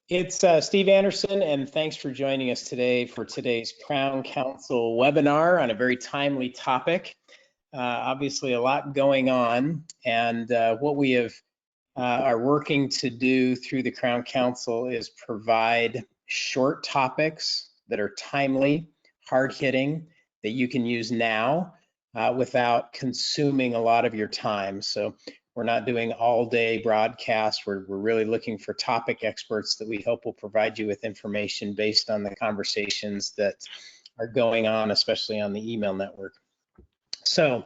It's Steve Anderson, and thanks for joining us today for today's Crown Council webinar on a very timely topic. Obviously, a lot going on, and what we are working to do through the Crown Council is provide short topics that are timely, hard-hitting, that you can use now without consuming a lot of your time. So we're not doing all-day broadcasts. We're really looking for topic experts that we hope will provide you with information based on the conversations that are going on, especially on the email network. So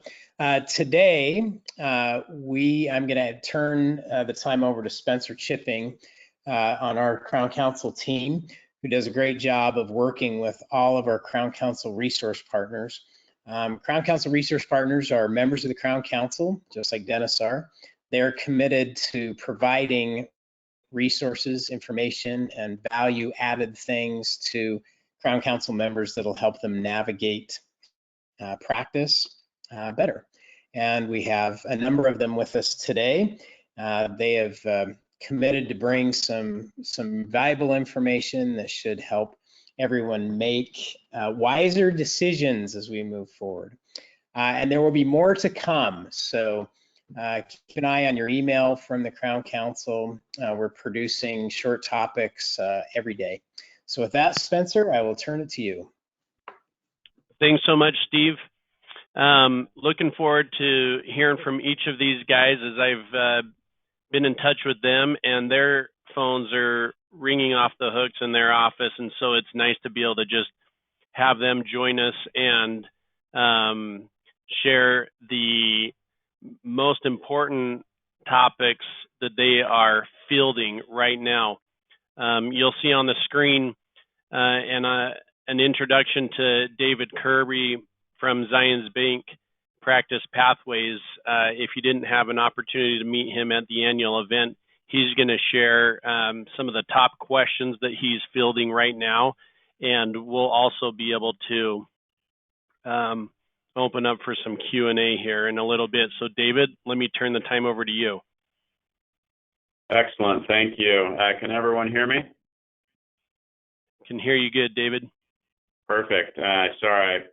today, I'm going to turn the time over to Spencer Chipping on our Crown Council team, who does a great job of working with all of our Crown Council resource partners. Crown Council resource partners are members of the Crown Council, just like Dennis are. They're committed to providing resources, information, and value-added things to Crown Council members that'll help them navigate practice better. And we have a number of them with us today. They have committed to bring some valuable information that should help everyone make wiser decisions as we move forward. And there will be more to come. So keep an eye on your email from the Crown Council. We're producing short topics every day. So with that, Spencer, I will turn it to you. Thanks so much, Steve. Looking forward to hearing from each of these guys as I've been in touch with them, and their phones are ringing off the hooks in their office, and so it's nice to be able to just have them join us and share the most important topics that they are fielding right now. You'll see on the screen an introduction to David Kirby from Zions Bank Practice Pathways. If you didn't have an opportunity to meet him at the annual event, he's going to share some of the top questions that he's fielding right now, and we'll also be able to open up for some Q&A here in a little bit. So David, let me turn the time over to you. Excellent, thank you. Can everyone hear me? Can hear you good, David. Perfect. Sorry.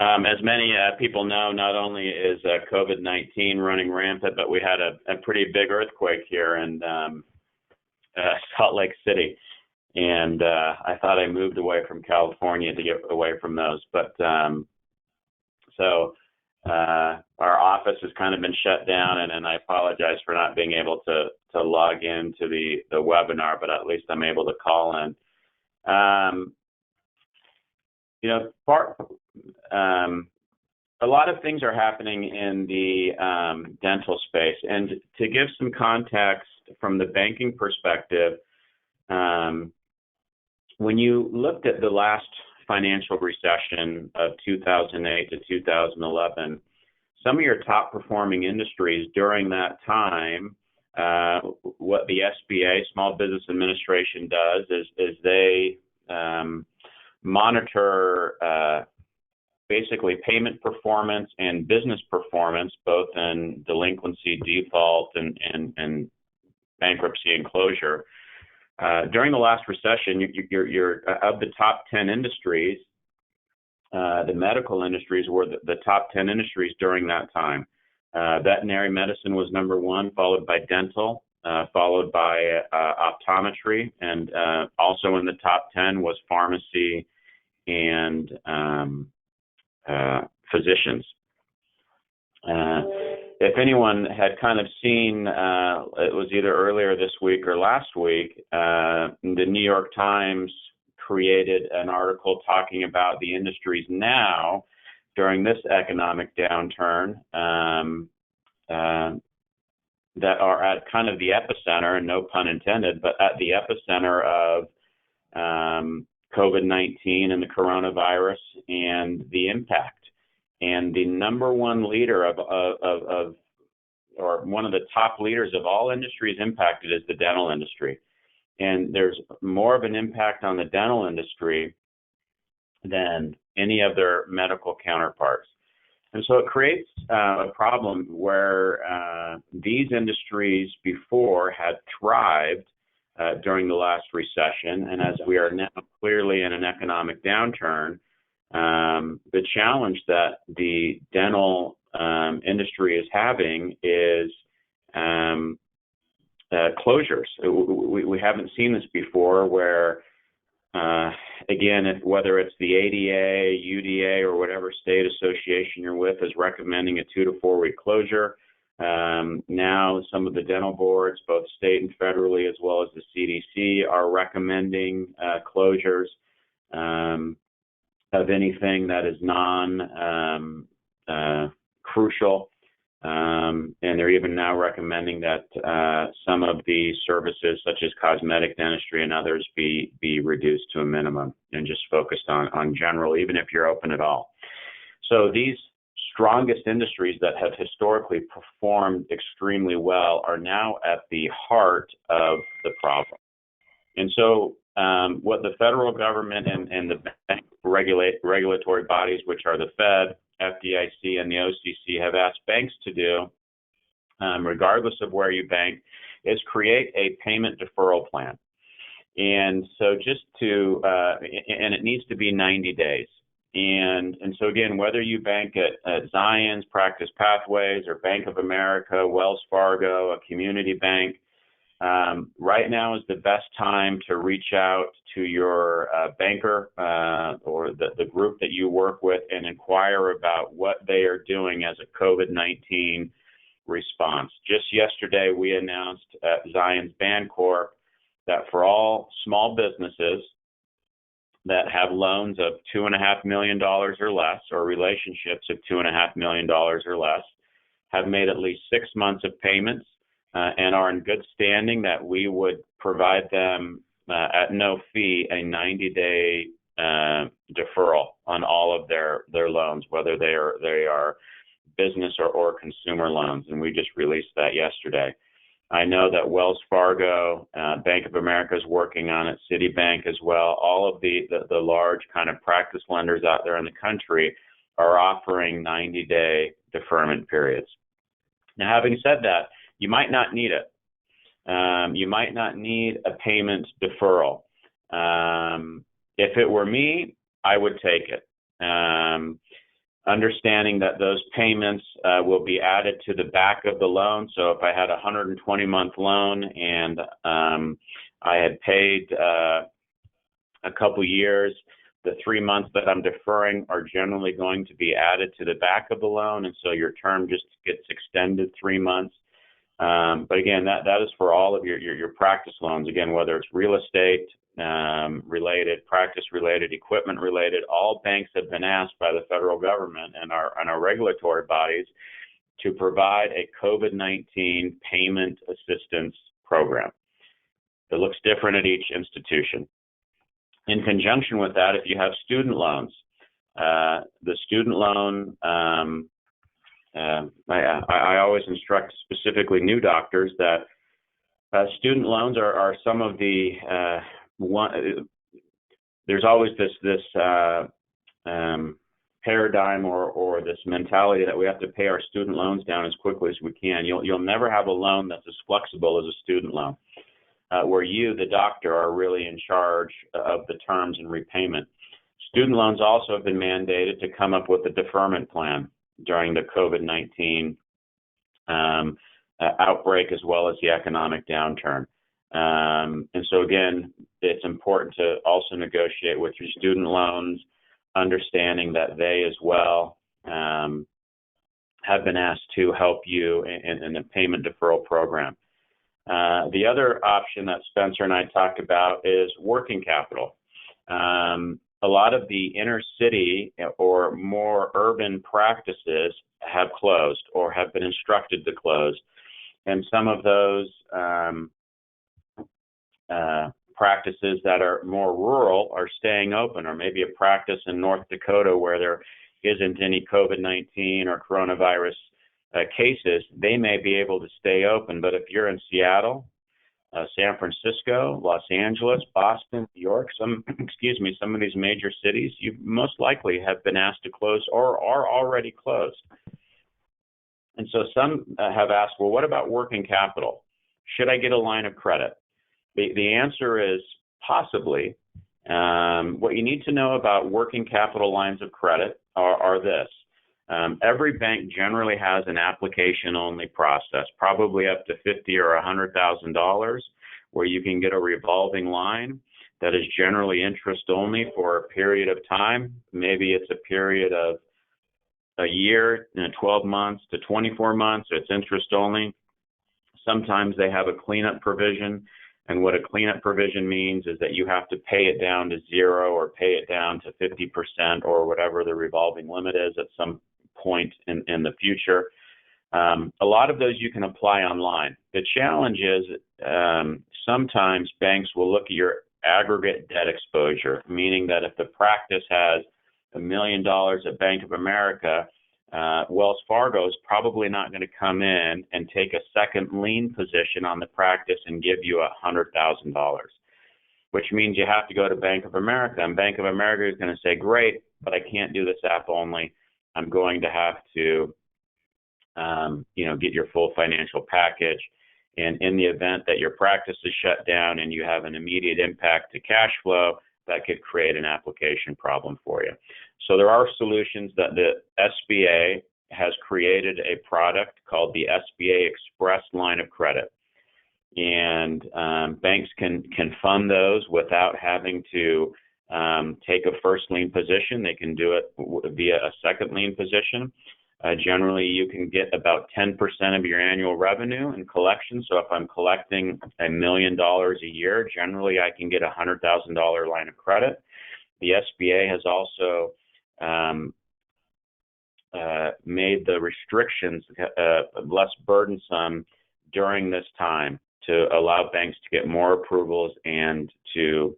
As many people know, not only is COVID-19 running rampant, but we had a pretty big earthquake here in Salt Lake City. And I thought I moved away from California to get away from those. But so our office has kind of been shut down, and I apologize for not being able to log into the webinar, but at least I'm able to call in. You know, a lot of things are happening in the dental space, and to give some context from the banking perspective, when you looked at the last financial recession of 2008 to 2011, some of your top performing industries during that time, what the SBA, Small Business Administration, does is they monitor basically payment performance and business performance, both in delinquency, default, and bankruptcy and closure. During the last recession, you're of the top 10 industries, the medical industries were the top 10 industries during that time. Veterinary medicine was number one, followed by dental, followed by optometry, and also in the top 10 was pharmacy and physicians. If anyone had kind of seen, it was either earlier this week or last week, the New York Times created an article talking about the industries now during this economic downturn that are at kind of the epicenter, and no pun intended, but at the epicenter of COVID-19 and the coronavirus and the impact. And the number one leader or one of the top leaders of all industries impacted is the dental industry. And there's more of an impact on the dental industry than any of their medical counterparts. And so it creates a problem where these industries before had thrived during the last recession. And as we are now clearly in an economic downturn, the challenge that the dental industry is having is closures. We haven't seen this before where, again, whether it's the ADA, UDA, or whatever state association you're with is recommending a 2 to 4 week closure. Now some of the dental boards, both state and federally, as well as the CDC, are recommending closures of anything that is non-crucial. And they're even now recommending that some of the services, such as cosmetic dentistry and others, be reduced to a minimum and just focused on general, even if you're open at all. So these strongest industries that have historically performed extremely well are now at the heart of the problem. And so what the federal government and the regulatory bodies, which are the Fed, FDIC, and the OCC, have asked banks to do, regardless of where you bank, is create a payment deferral plan. And so and it needs to be 90 days. And so again, whether you bank at Zions, Practice Pathways, or Bank of America, Wells Fargo, a community bank, right now is the best time to reach out to your banker or the group that you work with and inquire about what they are doing as a COVID-19 response. Just yesterday, we announced at Zions Bancorp that for all small businesses that have loans of $2.5 million or less, or relationships of $2.5 million or less, have made at least 6 months of payments and are in good standing, that we would provide them at no fee a 90-day deferral on all of their loans, whether they are business or consumer loans. And we just released that yesterday. I know that Wells Fargo, Bank of America is working on it, Citibank as well. All of the large kind of practice lenders out there in the country are offering 90-day deferment periods. Now, having said that, you might not need it. You might not need a payment deferral. If it were me, I would take it. Understanding that those payments will be added to the back of the loan. So if I had a 120-month loan and I had paid a couple years, the 3 months that I'm deferring are generally going to be added to the back of the loan, and so your term just gets extended 3 months. But again, that is for all of your practice loans. Again, whether it's real estate related, practice related, equipment related, all banks have been asked by the federal government and our regulatory bodies to provide a COVID-19 payment assistance program. It looks different at each institution. In conjunction with that, if you have student loans, the student loan, I always instruct specifically new doctors that student loans are some of the there's always this paradigm or this mentality that we have to pay our student loans down as quickly as we can. You'll never have a loan that's as flexible as a student loan, where you, the doctor, are really in charge of the terms and repayment. Student loans also have been mandated to come up with a deferment plan during the COVID-19 outbreak, as well as the economic downturn. And so again, it's important to also negotiate with your student loans, understanding that they as well have been asked to help you in the payment deferral program. The other option that Spencer and I talked about is working capital. A lot of the inner city or more urban practices have closed or have been instructed to close. And some of those practices that are more rural are staying open, or maybe a practice in North Dakota where there isn't any COVID-19 or coronavirus cases, they may be able to stay open. But if you're in Seattle, San Francisco, Los Angeles, Boston, New York, some of these major cities, you most likely have been asked to close or are already closed. And so some have asked, well, what about working capital? Should I get a line of credit? The answer is possibly. What you need to know about working capital lines of credit are this. Every bank generally has an application-only process, probably up to $50,000 or $100,000, where you can get a revolving line that is generally interest-only for a period of time. Maybe it's a period of a year, 12 months to 24 months. It's interest-only. Sometimes they have a cleanup provision, and what a cleanup provision means is that you have to pay it down to zero or pay it down to 50% or whatever the revolving limit is at some point in the future. A lot of those you can apply online. The challenge is sometimes banks will look at your aggregate debt exposure, meaning that if the practice has $1 million at Bank of America, Wells Fargo is probably not going to come in and take a second lien position on the practice and give you $100,000, which means you have to go to Bank of America, and Bank of America is going to say, great, but I can't do this app only. I'm going to have to, get your full financial package. And in the event that your practice is shut down and you have an immediate impact to cash flow, that could create an application problem for you. So there are solutions that the SBA has created a product called the SBA Express Line of Credit. And banks can fund those without having to take a first lien position. They can do it via a second lien position. Generally, you can get about 10% of your annual revenue in collection. So if I'm collecting $1 million a year, generally I can get a $100,000 line of credit. The SBA has also made the restrictions less burdensome during this time to allow banks to get more approvals and to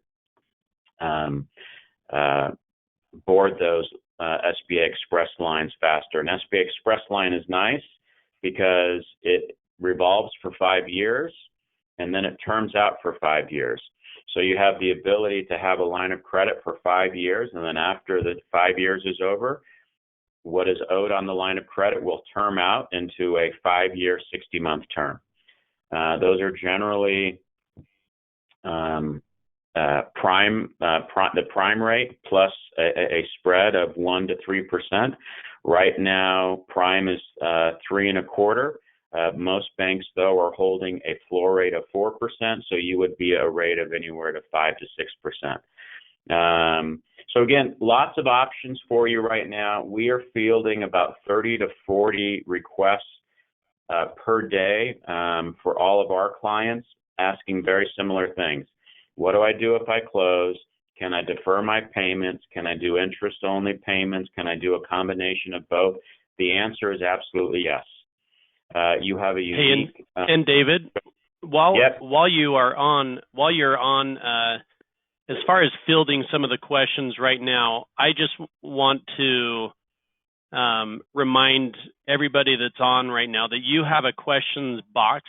board those SBA Express lines faster. An SBA Express line is nice because it revolves for 5 years and then it terms out for 5 years. So you have the ability to have a line of credit for 5 years, and then after the 5 years is over, what is owed on the line of credit will term out into a 5-year, 60-month term. Those are generally the prime rate plus a spread of 1% to 3%. Right now, prime is 3.25%. Most banks, though, are holding a floor rate of 4%, so you would be a rate of anywhere to 5% to 6%. So again, lots of options for you right now. We are fielding about 30 to 40 requests per day for all of our clients, asking very similar things. What do I do if I close? Can I defer my payments? Can I do interest-only payments? Can I do a combination of both? The answer is absolutely yes. You have a unique. And David, while you're on, as far as fielding some of the questions right now, I just want to remind everybody that's on right now that you have a questions box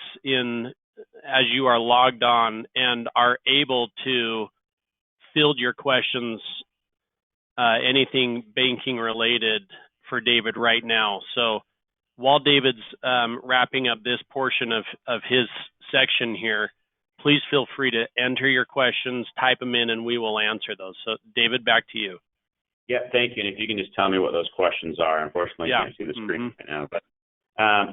as you are logged on and are able to field your questions, anything banking related for David right now. So while David's wrapping up this portion of his section here, please feel free to enter your questions, type them in, and we will answer those. So David, back to you. Yeah, thank you. And if you can just tell me what those questions are. Unfortunately, I can't see the screen right now. But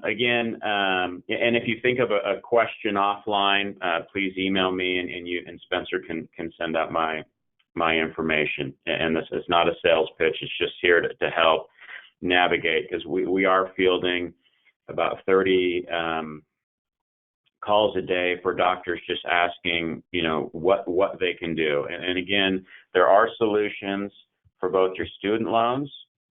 again, and if you think of a question offline, please email me, and Spencer can send out my information. And this is not a sales pitch; it's just here to help navigate, because we are fielding about 30 calls a day for doctors just asking, what they can do. And again, there are solutions for both your student loans,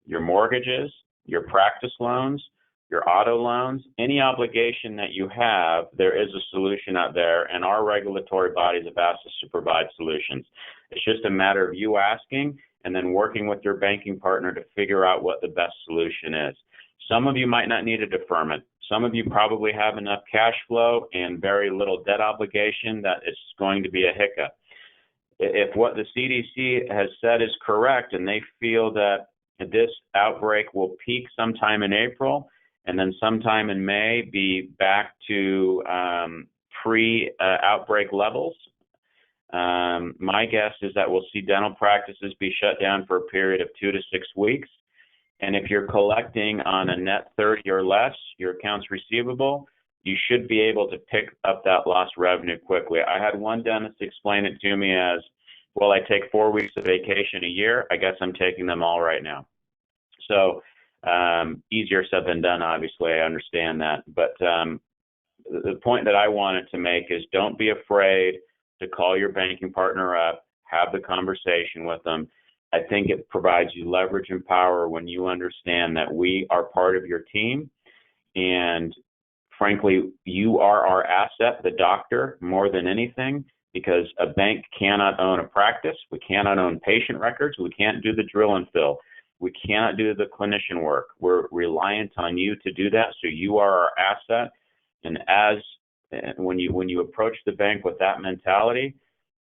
your mortgages, your practice loans, your auto loans, any obligation that you have. There is a solution out there, and our regulatory bodies have asked us to provide solutions. It's just a matter of you asking and then working with your banking partner to figure out what the best solution is. Some of you might not need a deferment. Some of you probably have enough cash flow and very little debt obligation that it's going to be a hiccup. If what the CDC has said is correct, and they feel that this outbreak will peak sometime in April and then sometime in May be back to pre-outbreak levels. My guess is that we'll see dental practices be shut down for a period of 2 to 6 weeks. And if you're collecting on a net 30 or less, your accounts receivable, you should be able to pick up that lost revenue quickly. I had one dentist explain it to me as, well, I take 4 weeks of vacation a year. I guess I'm taking them all right now. So easier said than done, obviously. I understand that. But the point that I wanted to make is don't be afraid to call your banking partner up, have the conversation with them. I think it provides you leverage and power when you understand that we are part of your team. And frankly, you are our asset, the doctor, more than anything, because a bank cannot own a practice. We cannot own patient records. We can't do the drill and fill. We cannot do the clinician work. We're reliant on you to do that. So you are our asset. And when you approach the bank with that mentality,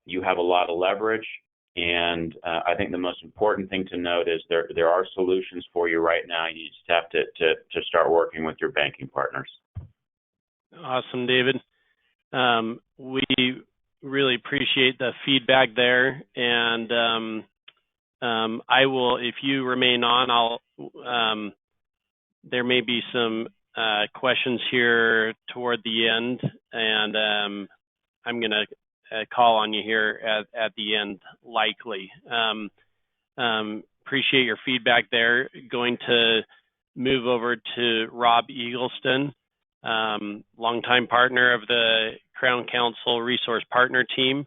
you have a lot of leverage. And I think the most important thing to note is there are solutions for you right now. You just have to start working with your banking partners. Awesome, David. We really appreciate the feedback there, and I will, if you remain on, there may be some questions here toward the end, and I'm going to call on you here at the end, likely. Appreciate your feedback there. Going to move over to Rob Eagleston, longtime partner of the Crown Counsel Resource Partner Team.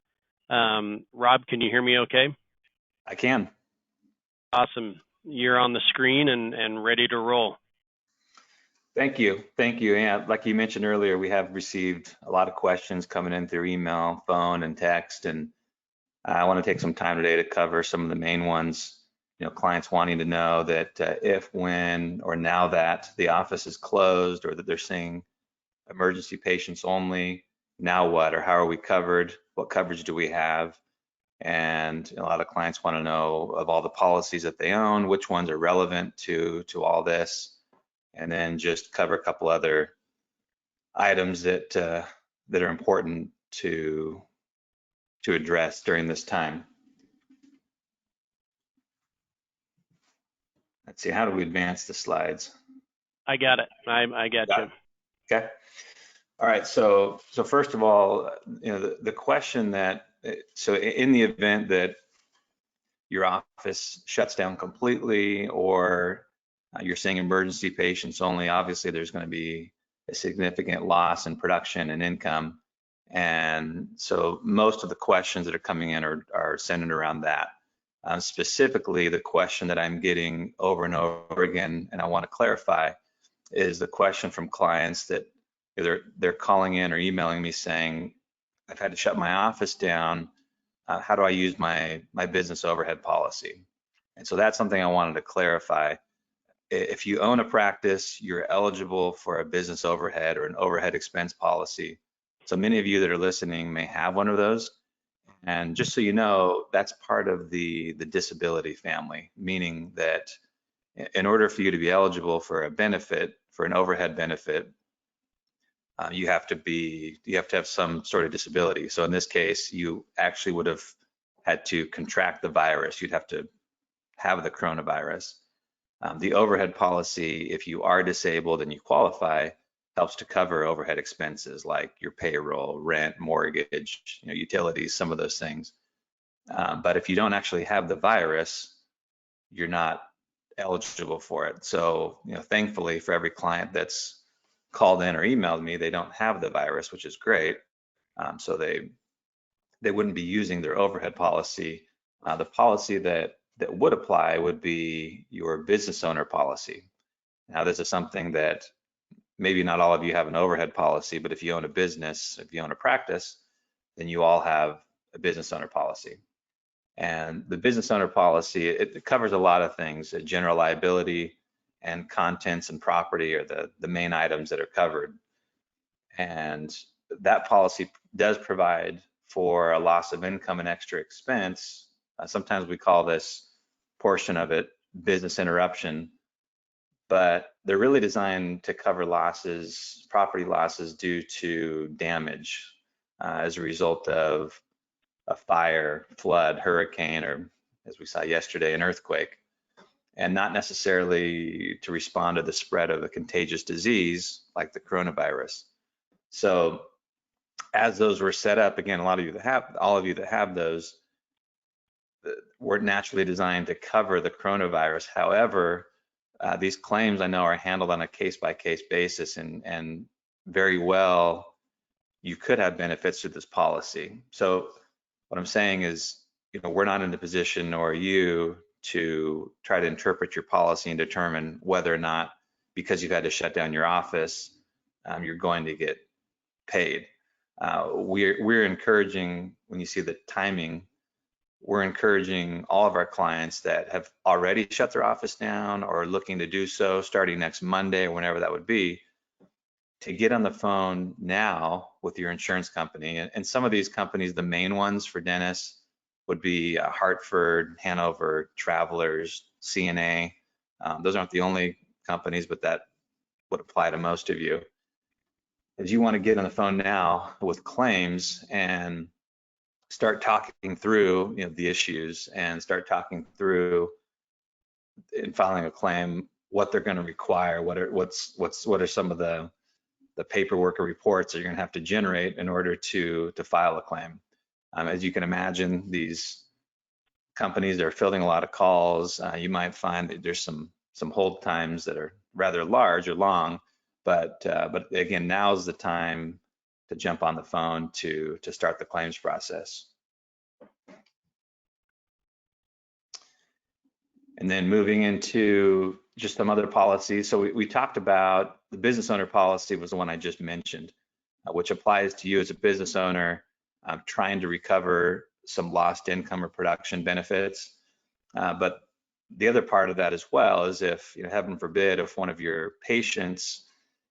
Rob, can you hear me okay? I can. Awesome. You're on the screen and ready to roll. Thank you. Thank you. And like you mentioned earlier, we have received a lot of questions coming in through email, phone, and text. And I want to take some time today to cover some of the main ones. You know, clients wanting to know that if, when, or now that the office is closed or that they're seeing emergency patients only, now what, or how are we covered? What coverage do we have? And a lot of clients want to know of all the policies that they own, which ones are relevant to all this, and then just cover a couple other items that are important to address during this time. Let's see, how do we advance the slides? I got it. I got you. Okay. All right. So first of all, you know, the question that, so in the event that your office shuts down completely, or you're seeing emergency patients only, obviously there's going to be a significant loss in production and income. And so most of the questions that are coming in are centered around that. Specifically, the question that I'm getting over and over again, and I want to clarify, is the question from clients that they're calling in or emailing me saying, I've had to shut my office down. How do I use my business overhead policy? And so that's something I wanted to clarify. If you own a practice, you're eligible for a business overhead or an overhead expense policy. So many of you that are listening may have one of those. And just so you know, that's part of the disability family, meaning that in order for you to be eligible for a benefit, for an overhead benefit, you have to have some sort of disability. So in this case, you actually would have had to contract the virus. You'd have to have the coronavirus. The overhead policy, if you are disabled and you qualify, helps to cover overhead expenses like your payroll, rent, mortgage, you know, utilities, some of those things. But if you don't actually have the virus, you're not eligible for it. So, you know, thankfully for every client that's called in or emailed me, they don't have the virus, which is great. So they wouldn't be using their overhead policy. The policy that would apply would be your business owner policy. Now, this is something that maybe not all of you have an overhead policy, but if you own a business, if you own a practice, then you all have a business owner policy. And the business owner policy, it covers a lot of things. General liability and contents and property are the main items that are covered. And that policy does provide for a loss of income and extra expense. Sometimes we call this portion of it business interruption, but they're really designed to cover losses, property losses due to damage. as a result of a fire, flood, hurricane, or as we saw yesterday, an earthquake, and not necessarily to respond to the spread of a contagious disease like the coronavirus. So as those were set up, again, all of you that have those were naturally designed to cover the coronavirus. However, these claims I know are handled on a case-by-case basis, and very well you could have benefits through this policy. So what I'm saying is, we're not in the position, nor are you, to try to interpret your policy and determine whether or not, because you've had to shut down your office, you're going to get paid. We're encouraging, when you see the timing, we're encouraging all of our clients that have already shut their office down or are looking to do so starting next Monday or whenever that would be, to get on the phone now with your insurance company. And some of these companies, the main ones for dentists, would be Hartford, Hanover, Travelers, CNA. Those aren't the only companies, but that would apply to most of you. Is you want to get on the phone now with claims and start talking through the issues, and start talking through, in filing a claim, what they're going to require, what are some of the paperwork or reports that you're going to have to generate in order to file a claim. As you can imagine, these companies are fielding a lot of calls. You might find that there's some hold times that are rather large or long, but again, now's the time to jump on the phone to start the claims process. And then moving into just some other policies. So we talked about the business owner policy was the one I just mentioned, which applies to you as a business owner trying to recover some lost income or production benefits. But the other part of that as well is if, heaven forbid, if one of your patients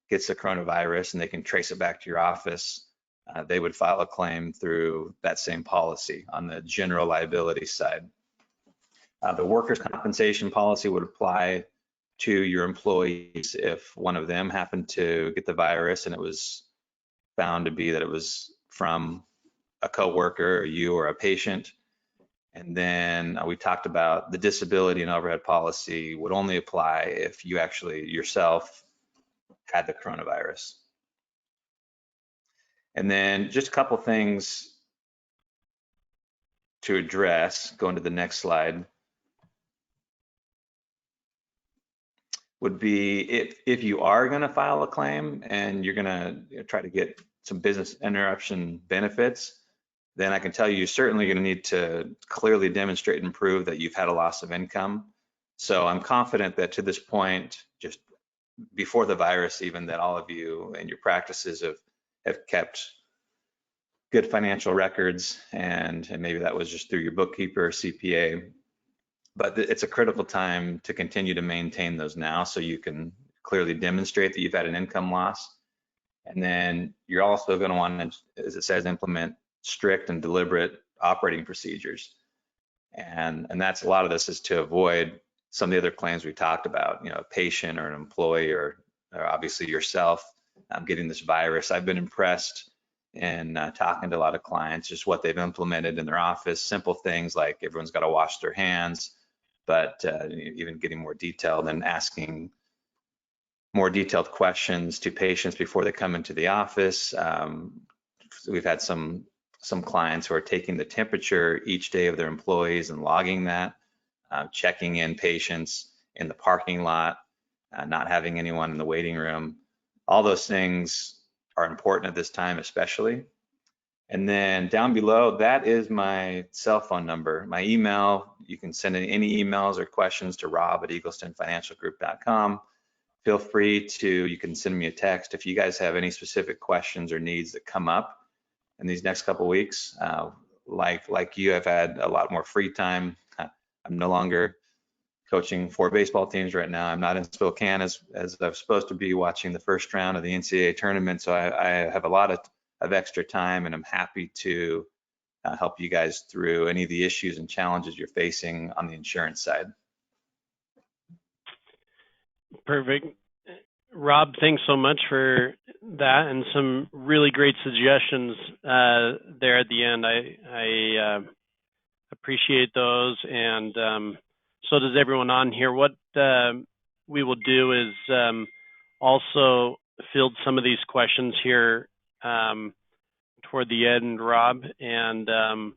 gets the coronavirus and they can trace it back to your office, they would file a claim through that same policy on the general liability side. The workers' compensation policy would apply to your employees if one of them happened to get the virus and it was found to be that it was from a coworker or you or a patient. And then we talked about the disability and overhead policy would only apply if you actually yourself had the coronavirus. And then just a couple things to address, going to the next slide, would be if you are going to file a claim and you're going to try to get some business interruption benefits, then I can tell you you're certainly going to need to clearly demonstrate and prove that you've had a loss of income. So I'm confident that to this point, just before the virus even, that all of you and your practices have kept good financial records, and maybe that was just through your bookkeeper or CPA. But it's a critical time to continue to maintain those now so you can clearly demonstrate that you've had an income loss. And then you're also going to want to, as it says, implement strict and deliberate operating procedures. And that's, a lot of this is to avoid some of the other claims we talked about, a patient or an employee or obviously yourself getting this virus. I've been impressed in talking to a lot of clients, just what they've implemented in their office, simple things like everyone's got to wash their hands, but even getting more detailed and asking more detailed questions to patients before they come into the office. We've had some clients who are taking the temperature each day of their employees and logging that, checking in patients in the parking lot, not having anyone in the waiting room. All those things are important at this time, especially. And then down below, that is my cell phone number, my email. You can send in any emails or questions to rob@eaglestonfinancialgroup.com. Feel free to, you can send me a text if you guys have any specific questions or needs that come up in these next couple of weeks. Like you have had a lot more free time. I'm no longer coaching 4 baseball teams right now. I'm not in Spokane as I'm supposed to be, watching the first round of the NCAA tournament. So I have a lot of extra time, and I'm happy to help you guys through any of the issues and challenges you're facing on the insurance side. Perfect. Rob, thanks so much for that and some really great suggestions there at the end. I appreciate those, and so does everyone on here. What we will do is also field some of these questions here toward the end, Rob, and I'm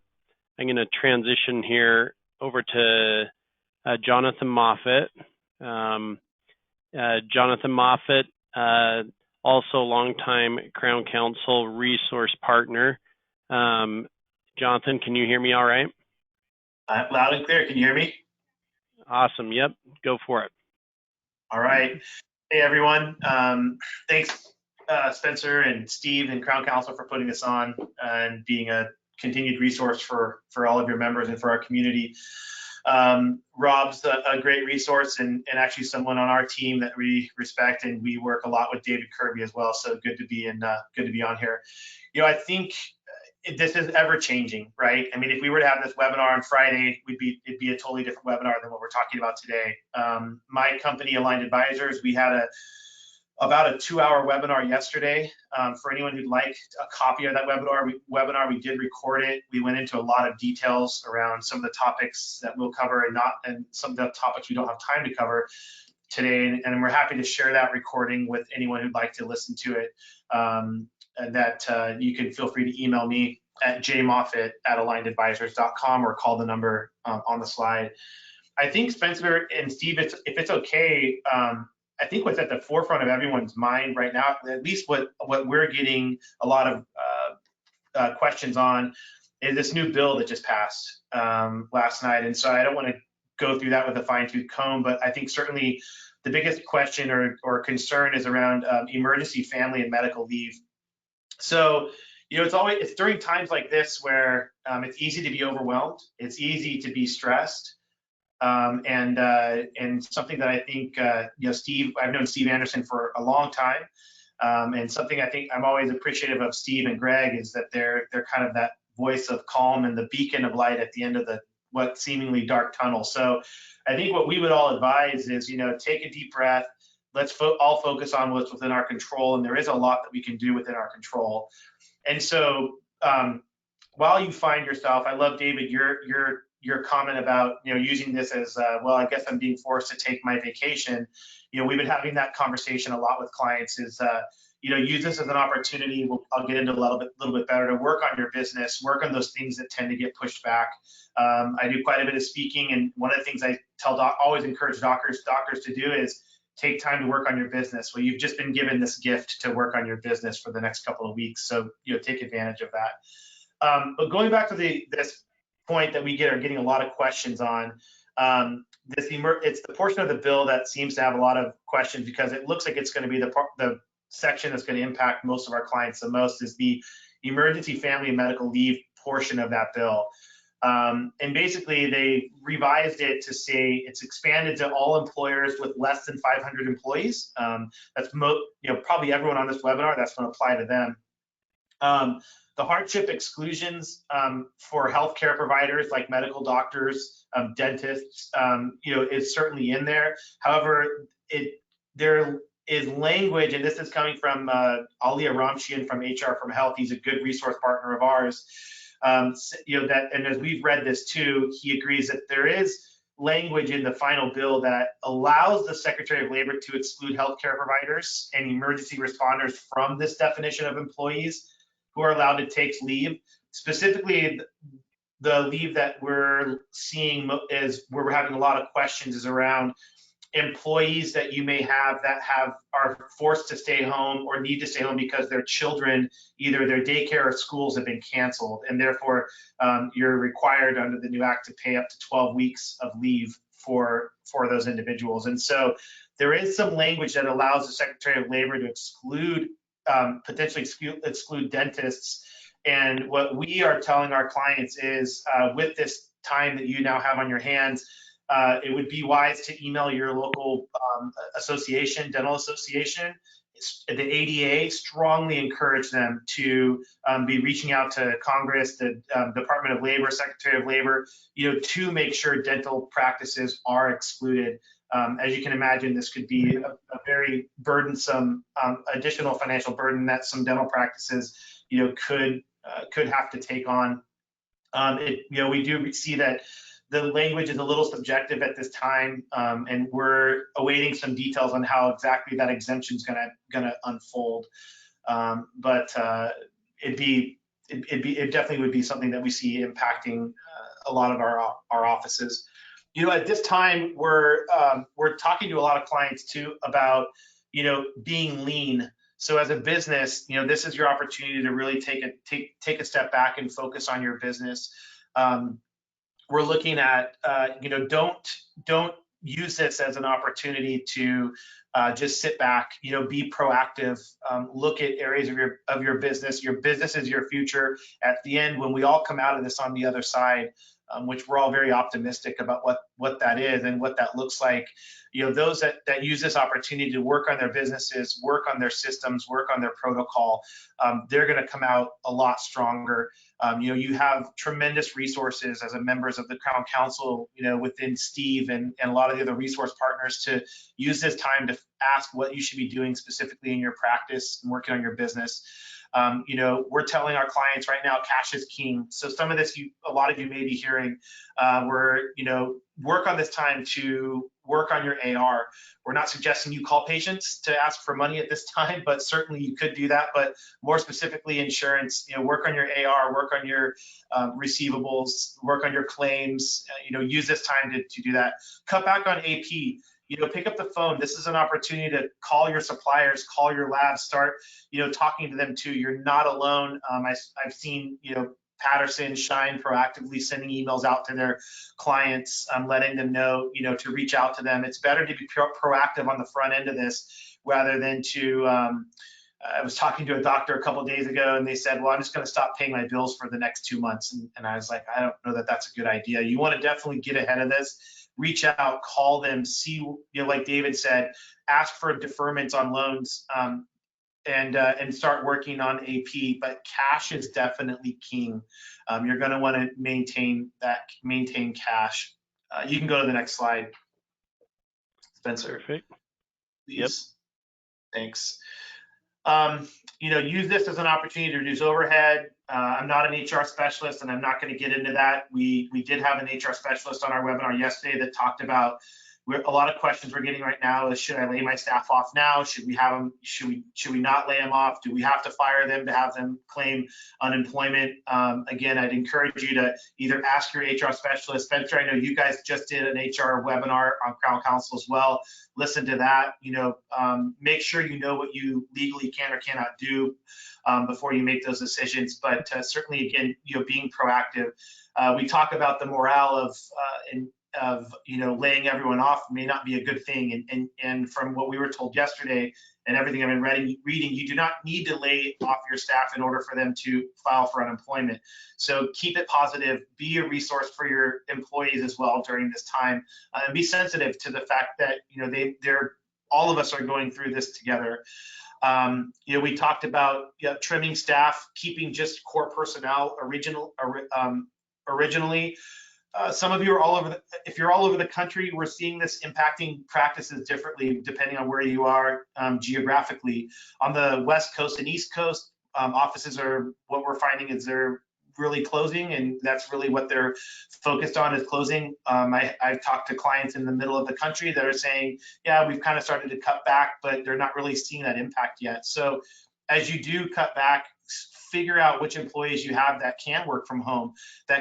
going to transition here over to Jonathon Moffat. Jonathon Moffat, also longtime Crown Council resource partner. Jonathon, can you hear me all right? Loud and clear. Can you hear me? Awesome. Yep. Go for it. All right. Hey, everyone. Thanks, Spencer and Steve and Crown Council for putting this on and being a continued resource for all of your members and for our community. Rob's a great resource and actually someone on our team that we respect, and we work a lot with David Kirby as well. So good to be on here. You know, I think this is ever changing, right? I mean, if we were to have this webinar on Friday, it'd be a totally different webinar than what we're talking about today. My company, Aligned Advisors, we had about a 2-hour webinar yesterday. For anyone who'd like a copy of that webinar, we did record it. We went into a lot of details around some of the topics that we'll cover and some of the topics we don't have time to cover today. And we're happy to share that recording with anyone who'd like to listen to it. And that you can feel free to email me at jmoffat@alignedadvisors.com or call the number on the slide. I think Spencer and Steve, if it's okay, I think what's at the forefront of everyone's mind right now, at least what we're getting a lot of questions on, is this new bill that just passed last night. And so I don't want to go through that with a fine-tooth comb, but I think certainly the biggest question or concern is around emergency family and medical leave. So, you know, it's during times like this where it's easy to be overwhelmed. It's easy to be stressed. And something that I think, you know, Steve, I've known Steve Anderson for a long time. And something I think I'm always appreciative of Steve and Greg is that they're kind of that voice of calm and the beacon of light at the end of what seemingly dark tunnel. So I think what we would all advise is, you know, take a deep breath. Let's all focus on what's within our control, and there is a lot that we can do within our control. And so, while you find yourself, I love, David, your comment about, you know, using this as well, I guess I'm being forced to take my vacation. You know, we've been having that conversation a lot with clients. Is you know, use this as an opportunity. I'll get into a little bit better to work on your business, work on those things that tend to get pushed back. I do quite a bit of speaking, and one of the things I always encourage doctors to do is take time to work on your business. Well, you've just been given this gift to work on your business for the next couple of weeks. So, you know, take advantage of that. But going back to this point that we are getting a lot of questions on, it's the portion of the bill that seems to have a lot of questions because it looks like it's going to be the section that's going to impact most of our clients the most is the emergency family and medical leave portion of that bill. And basically they revised it to say it's expanded to all employers with less than 500 employees. That's probably everyone on this webinar, that's going to apply to them. The hardship exclusions for healthcare providers like medical doctors, dentists, you know, is certainly in there. However, there is language, and this is coming from Alia Ramshian from HR from Health. He's a good resource partner of ours. You know, that, and as we've read this too, he agrees that there is language in the final bill that allows the Secretary of Labor to exclude healthcare providers and emergency responders from this definition of employees who are allowed to take leave. Specifically, the leave that we're seeing is where we're having a lot of questions is around employees that you may have that are forced to stay home or need to stay home because their children, either their daycare or schools have been canceled, and therefore you're required under the new act to pay up to 12 weeks of leave for those individuals. And so there is some language that allows the Secretary of Labor to exclude potentially exclude dentists. And what we are telling our clients is with this time that you now have on your hands, it would be wise to email your local association, dental association. The ADA, strongly encourage them to be reaching out to Congress, the Department of Labor, Secretary of Labor, you know, to make sure dental practices are excluded As you can imagine, this could be a very burdensome additional financial burden that some dental practices, could have to take on. We do see that the language is a little subjective at this time, and we're awaiting some details on how exactly that exemption is gonna unfold. But it definitely would be something that we see impacting a lot of our offices. At this time, we're talking to a lot of clients too about being lean. So as a business, this is your opportunity to really take a step back and focus on your business. We're looking at don't use this as an opportunity to just sit back, be proactive, look at areas of your business. Your business is your future. At the end, when we all come out of this on the other side, which we're all very optimistic about what that is and what that looks like. Those that use this opportunity to work on their businesses, work on their systems, work on their protocol, they're going to come out a lot stronger. You have tremendous resources as a members of the Crown Council, within Steve and a lot of the other resource partners to use this time to ask what you should be doing specifically in your practice and working on your business. We're telling our clients right now, cash is king. So some of this, a lot of you may be hearing, work on this time to work on your AR. We're not suggesting you call patients to ask for money at this time, but certainly you could do that. But more specifically, insurance, work on your AR, work on your receivables, work on your claims, use this time to do that. Cut back on AP. Pick up the phone. This is an opportunity to call your suppliers, call your labs, start, talking to them too. You're not alone. I've seen, Patterson, Shine proactively sending emails out to their clients, letting them know, to reach out to them. It's better to be proactive on the front end of this rather than to, I was talking to a doctor a couple of days ago and they said, well, I'm just going to stop paying my bills for the next 2 months. And I was like, I don't know that that's a good idea. You want to definitely get ahead of this. Reach out, call them, see, like David said, ask for deferments on loans, and start working on AP. But cash is definitely king. You're going to want to maintain cash. You can go to the next slide, Spencer. Perfect. Please. Yep. Thanks. Use this as an opportunity to reduce overhead. I'm not an HR specialist, and I'm not going to get into that. We did have an HR specialist on our webinar yesterday that talked about a lot of questions we're getting right now is, should I lay my staff off now? Should we have them? Should we not lay them off? Do we have to fire them to have them claim unemployment? Again, I'd encourage you to either ask your HR specialist. Spencer, I know you guys just did an HR webinar on Crown Council as well. Listen to that. Make sure you know what you legally can or cannot do before you make those decisions. But certainly, again, being proactive. We talk about the morale of laying everyone off may not be a good thing. And from what we were told yesterday and everything I've been reading, you do not need to lay off your staff in order for them to file for unemployment. So keep it positive, be a resource for your employees as well during this time, and be sensitive to the fact that, they're all of us are going through this together. We talked about trimming staff, keeping just core personnel originally. Some of you are all over. If you're all over the country, we're seeing this impacting practices differently depending on where you are geographically. On the West Coast and East Coast, offices are, what we're finding is they're really closing, and that's really what they're focused on, is closing. I've talked to clients in the middle of the country that are saying, yeah, we've kind of started to cut back, but they're not really seeing that impact yet. So as you do cut back, figure out which employees you have that can work from home,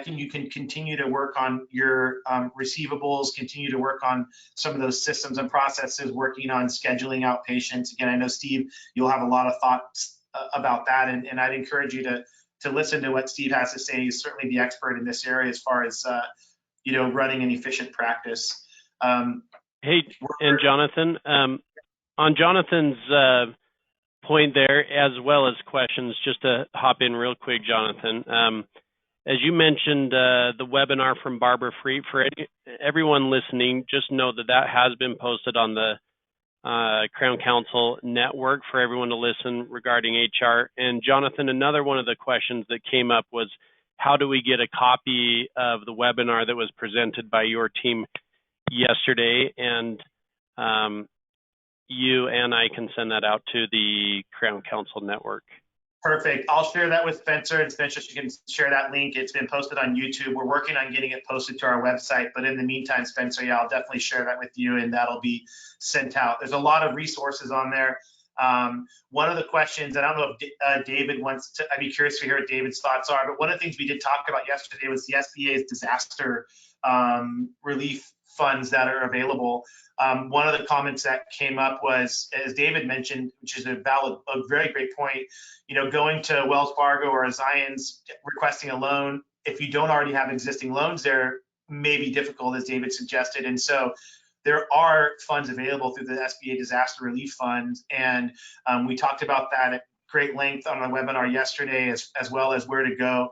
you can continue to work on your receivables, continue to work on some of those systems and processes, working on scheduling out patients. Again, I know, Steve, you'll have a lot of thoughts about that, and I'd encourage you to listen to what Steve has to say. He's certainly the expert in this area as far as running an efficient practice. Hey, and Jonathan, on Jonathan's point there, as well as questions, just to hop in real quick, Jonathan. As you mentioned, the webinar from Barbara Free, for everyone listening, just know that has been posted on the Crown Council network for everyone to listen regarding HR. And Jonathan, another one of the questions that came up was, how do we get a copy of the webinar that was presented by your team yesterday? And you and I can send that out to the Crown Council Network. Perfect. I'll share that with Spencer, and Spencer, you can share that link. It's been posted on YouTube. We're working on getting it posted to our website, but in the meantime, Spencer, yeah, I'll definitely share that with you, and that'll be sent out. There's a lot of resources on there. One of the questions, and I don't know if David wants to, I'd be curious to hear what David's thoughts are, but one of the things we did talk about yesterday was the SBA's disaster relief funds that are available. One of the comments that came up was, as David mentioned, which is a very great point, you know, going to Wells Fargo or Zions requesting a loan, if you don't already have existing loans there, may be difficult, as David suggested. And so there are funds available through the SBA Disaster Relief Fund, and we talked about that at great length on the webinar yesterday, as well as where to go,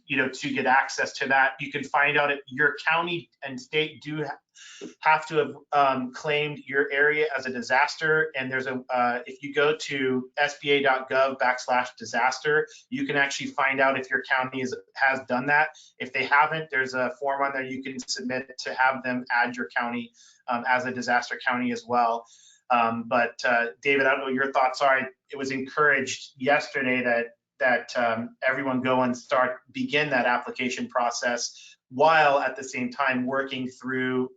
you know, to get access to that. You can find out if your county and state do have to have claimed your area as a disaster. And there's a, if you go to sba.gov/disaster, you can actually find out if your county has done that. If they haven't, there's a form on there you can submit to have them add your county as a disaster county as well. David, I don't know what your thoughts are. It was encouraged yesterday that everyone go and begin that application process, while at the same time working through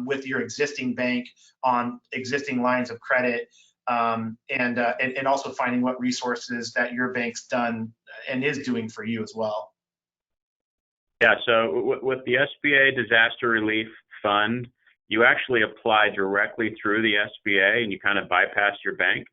with your existing bank on existing lines of credit, and also finding what resources that your bank's done and is doing for you as well. Yeah, so with the SBA Disaster Relief Fund, you actually apply directly through the SBA, and you kind of bypass your bank.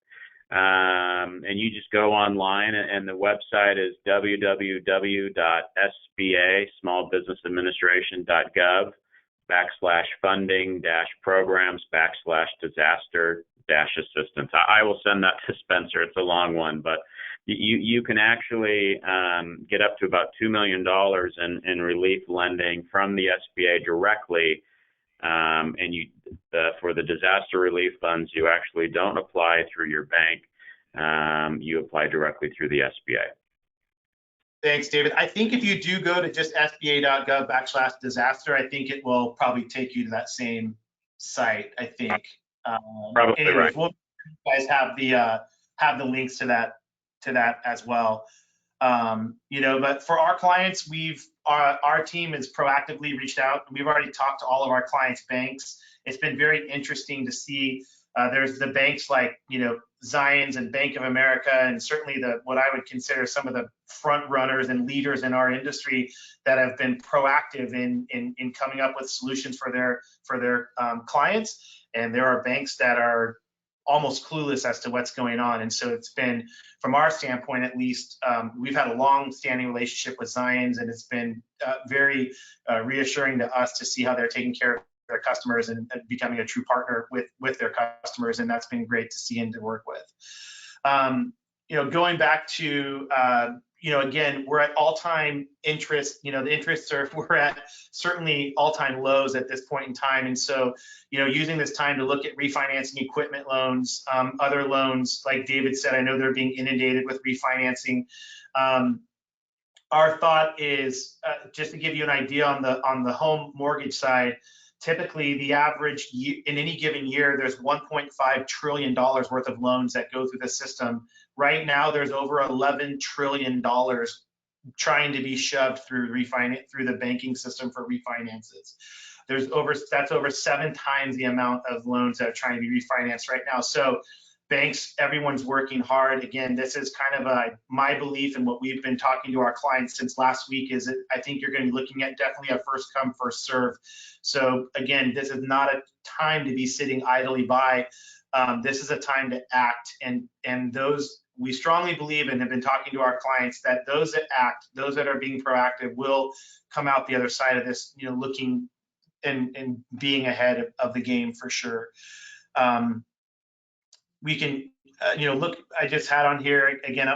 And you just go online, and the website is www.sba-funding-programs/disaster-assistance. I will send that to Spencer. It's a long one, but you can actually get up to about $2 million in relief lending from the SBA directly. And for the disaster relief funds, you actually don't apply through your bank. You apply directly through the SBA. Thanks, David. I think if you do go to just sba.gov/disaster, I think it will probably take you to that same site, I think. Probably anyways, right. You guys have the links to that as well. You know, but for our clients, our team has proactively reached out. We've already talked to all of our clients' banks. It's been very interesting to see. There's the banks like, you know, Zions and Bank of America, and certainly what I would consider some of the front runners and leaders in our industry that have been proactive in coming up with solutions for their clients. And there are banks that are almost clueless as to what's going on. And so it's been, from our standpoint at least, we've had a long-standing relationship with Zions, and it's been very reassuring to us to see how they're taking care of their customers and becoming a true partner with their customers. And that's been great to see and to work with. You know, going back to, you know, again, we're at all-time interest, you know, the interests we're at certainly all-time lows at this point in time. And so, you know, using this time to look at refinancing equipment loans, other loans, like David said, I know they're being inundated with refinancing. Our thought is, just to give you an idea on the home mortgage side, typically the average in any given year, there's $1.5 trillion worth of loans that go through the system. Right now, there's over $11 trillion trying to be shoved through the banking system for refinances. That's over 7 times the amount of loans that are trying to be refinanced right now. So banks, everyone's working hard. Again, this is kind of my belief, and what we've been talking to our clients since last week is that I think you're going to be looking at definitely a first come, first serve. So again, this is not a time to be sitting idly by. This is a time to act, and those, we strongly believe and have been talking to our clients that those that act, those that are being proactive, will come out the other side of this, you know, looking and being ahead of the game for sure. We can, you know, look, I just had on here again,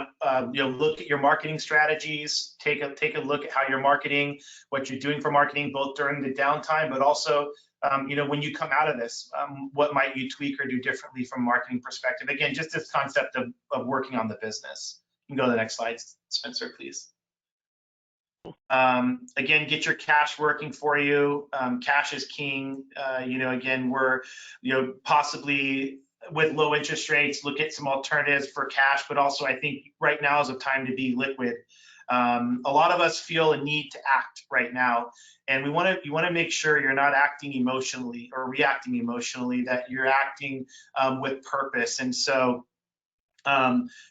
you know, look at your marketing strategies, take a look at how you're marketing, what you're doing for marketing, both during the downtime, but also, you know, when you come out of this, what might you tweak or do differently from a marketing perspective? Again, just this concept of working on the business. You can go to the next slide, Spencer, please. Again, get your cash working for you. Cash is king. Again, we're, possibly with low interest rates, look at some alternatives for cash, but also I think right now is a time to be liquid. A lot of us feel a need to act right now, and you want to make sure you're not acting emotionally or reacting emotionally, that you're acting with purpose. And so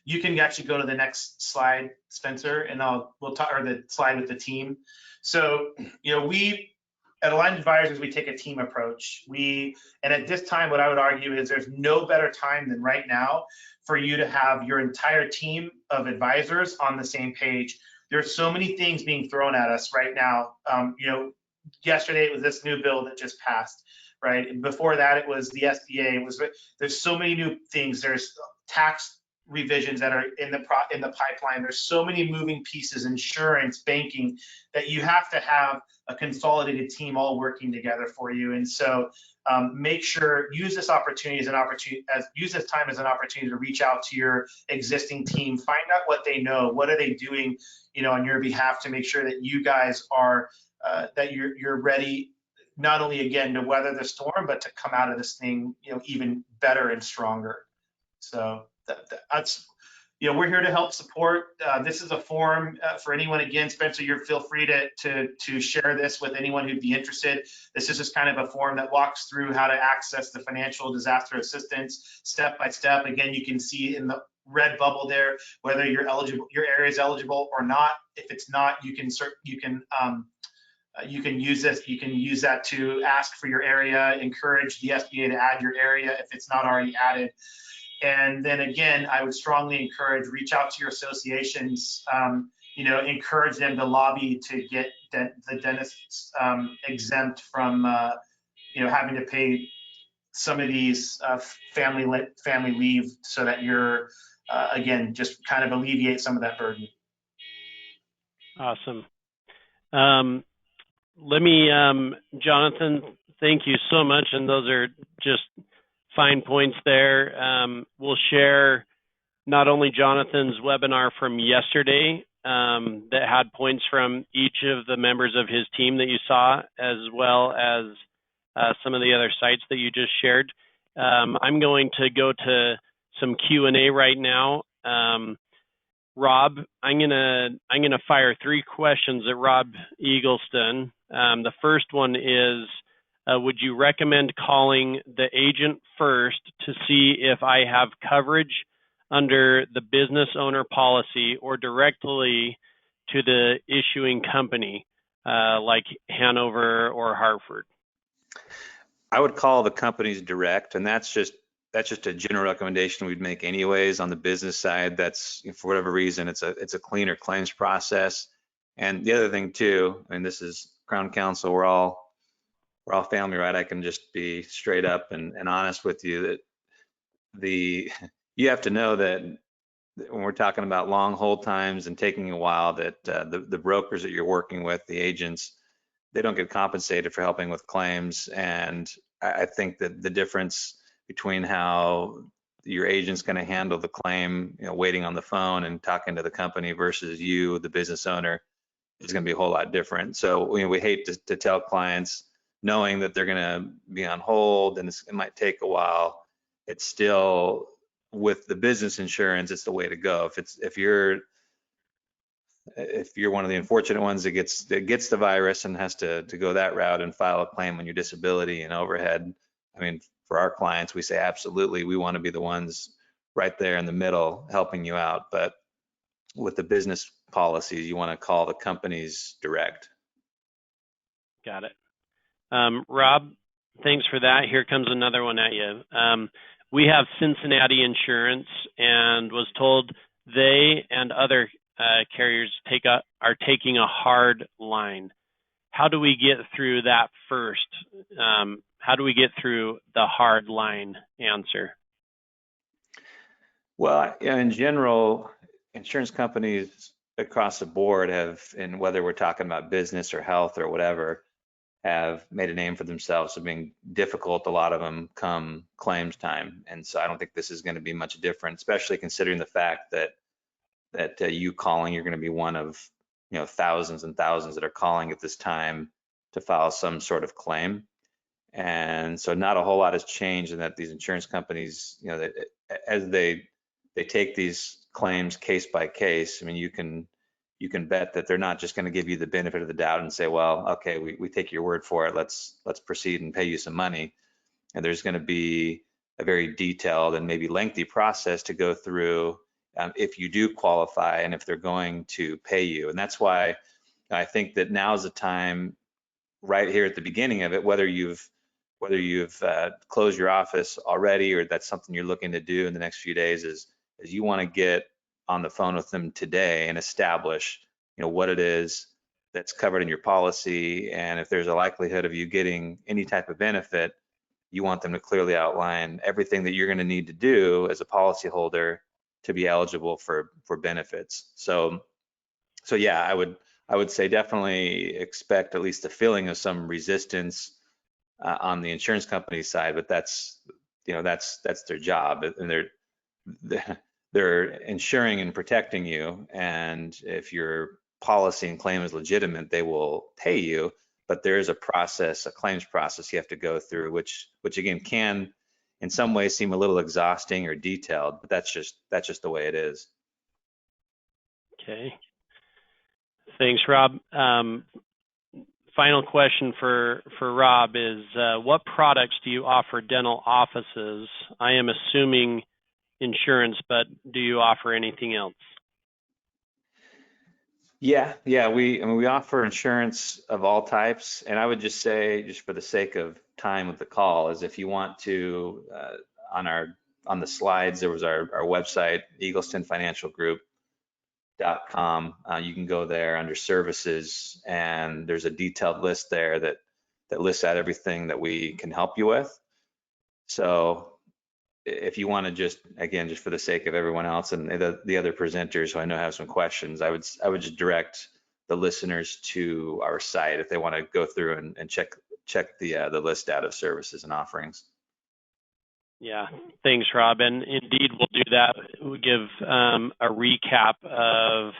you can actually go to the next slide, Spencer, and we'll talk, or the slide with the team. So, we at Aligned Advisors, we take a team approach. And at this time, what I would argue is there's no better time than right now for you to have your entire team of advisors on the same page. There's so many things being thrown at us right now. Yesterday it was this new bill that just passed, right? And before that, it was the SBA. There's so many new things. There's tax revisions that are in the pipeline. There's so many moving pieces, insurance, banking, that you have to have a consolidated team all working together for you. And so make sure, use this opportunity as an opportunity, use this time as an opportunity to reach out to your existing team, find out what they know, what are they doing, on your behalf, to make sure that you guys are, that you're ready, not only again to weather the storm, but to come out of this thing, even better and stronger. So that's, we're here to help support. This is a forum for anyone. Again, Spencer, you feel free to share this with anyone who'd be interested. This is just kind of a forum that walks through how to access the financial disaster assistance step by step. Again, you can see in the red bubble there whether you're eligible, your area is eligible or not. If it's not, you can use this. You can use that to ask for your area, encourage the SBA to add your area if it's not already added. And then again, I would strongly encourage, reach out to your associations, encourage them to lobby to get the dentists exempt from, having to pay some of these family leave, so that you're, again, just kind of alleviate some of that burden. Awesome. Let me, Jonathon, thank you so much. And those are just fine points there. We'll share not only Jonathon's webinar from yesterday that had points from each of the members of his team that you saw, as well as some of the other sites that you just shared. I'm going to go to some Q&A right now. Rob, I'm gonna fire 3 questions at Rob Eagleston. The first one is, would you recommend calling the agent first to see if I have coverage under the business owner policy, or directly to the issuing company, like Hanover or Hartford? I would call the companies direct, and that's just a general recommendation we'd make anyways. On the business side, that's, for whatever reason, it's a cleaner claims process. And the other thing too, and this is Crown Counsel, we're all family, right? I can just be straight up and honest with you that you have to know that when we're talking about long hold times and taking a while, that the brokers that you're working with, the agents, they don't get compensated for helping with claims. And I think that the difference between how your agent's going to handle the claim, waiting on the phone and talking to the company, versus you, the business owner, is going to be a whole lot different. So we hate to tell clients, knowing that they're going to be on hold and it might take a while. It's still, with the business insurance, it's the way to go. If you're one of the unfortunate ones that gets the virus and has to go that route and file a claim on your disability and overhead, I mean, for our clients, we say absolutely, we want to be the ones right there in the middle helping you out. But with the business policies, you want to call the companies direct. Got it. Rob, thanks for that. Here comes another one at you. We have Cincinnati Insurance, and was told they and other carriers are taking a hard line. How do we get through that first? How do we get through the hard line answer? Well, in general, insurance companies across the board have, and whether we're talking about business or health or whatever, have made a name for themselves of being difficult, a lot of them, come claims time. And so I don't think this is going to be much different, especially considering the fact that you calling, you're going to be one of thousands and thousands that are calling at this time to file some sort of claim. And so not a whole lot has changed in that these insurance companies, as they take these claims case by case, I mean, you can bet that they're not just going to give you the benefit of the doubt and say, well, okay, we take your word for it. Let's proceed and pay you some money. And there's going to be a very detailed and maybe lengthy process to go through if you do qualify and if they're going to pay you. And that's why I think that now's the time, right here at the beginning of it, whether you've closed your office already or that's something you're looking to do in the next few days, is you want to get on the phone with them today and establish what it is that's covered in your policy, and if there's a likelihood of you getting any type of benefit, you want them to clearly outline everything that you're going to need to do as a policyholder to be eligible for benefits. So yeah, I would say definitely expect at least a feeling of some resistance on the insurance company side, but that's their job, and they're insuring and protecting you. And if your policy and claim is legitimate, they will pay you. But there is a process, a claims process you have to go through, which again can in some ways seem a little exhausting or detailed, but that's just the way it is. Okay. Thanks, Rob. Final question for Rob is, what products do you offer dental offices? I am assuming insurance, but do you offer anything else? Yeah, we offer insurance of all types, and I would just say, just for the sake of time with the call, is if you want to, on the slides, there was our website, eaglestonfinancialgroup.com. You can go there under services, and there's a detailed list there that lists out everything that we can help you with. So if you want to just for the sake of everyone else and the other presenters who I know have some questions, I would just direct the listeners to our site if they want to go through and check the list out of services and offerings. Yeah, thanks, Rob. And indeed, we'll do that. We'll give a recap of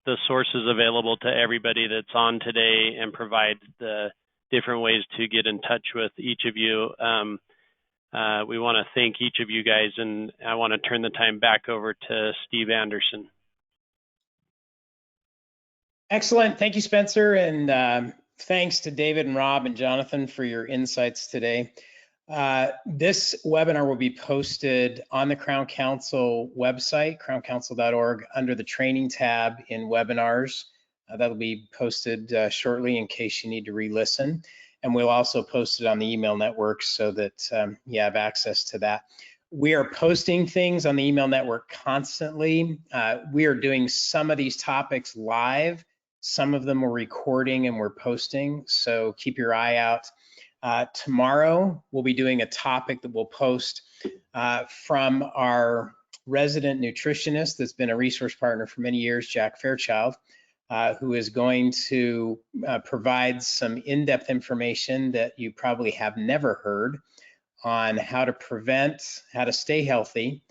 the sources available to everybody that's on today and provide the different ways to get in touch with each of you. We want to thank each of you guys, and I want to turn the time back over to Steve Anderson. Excellent. Thank you, Spencer. And thanks to David and Rob and Jonathan for your insights today. This webinar will be posted on the Crown Council website, crowncouncil.org, under the training tab in webinars. That'll be posted shortly in case you need to re-listen. And we'll also post it on the email network so that you have access to that. We are posting things on the email network constantly. We are doing some of these topics live. Some of them we're recording and we're posting, so keep your eye out. Tomorrow, we'll be doing a topic that we'll post from our resident nutritionist that's been a resource partner for many years, Jack Fairchild, who is going to provide some in-depth information that you probably have never heard on how to prevent, how to stay healthy,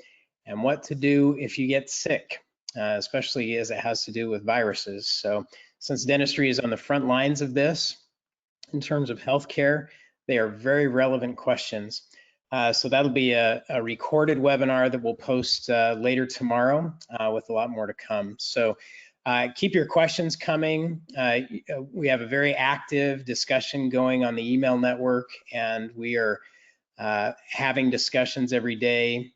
and what to do if you get sick, especially as it has to do with viruses. So since dentistry is on the front lines of this in terms of healthcare, they are very relevant questions. So that'll be a recorded webinar that we'll post later tomorrow with a lot more to come. So keep your questions coming. We have a very active discussion going on the email network, and we are having discussions every day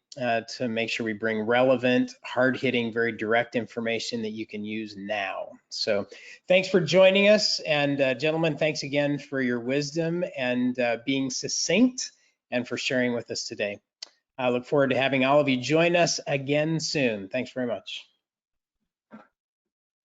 to make sure we bring relevant, hard-hitting, very direct information that you can use now. So thanks for joining us, and gentlemen, thanks again for your wisdom and being succinct and for sharing with us today. I look forward to having all of you join us again soon. Thanks very much.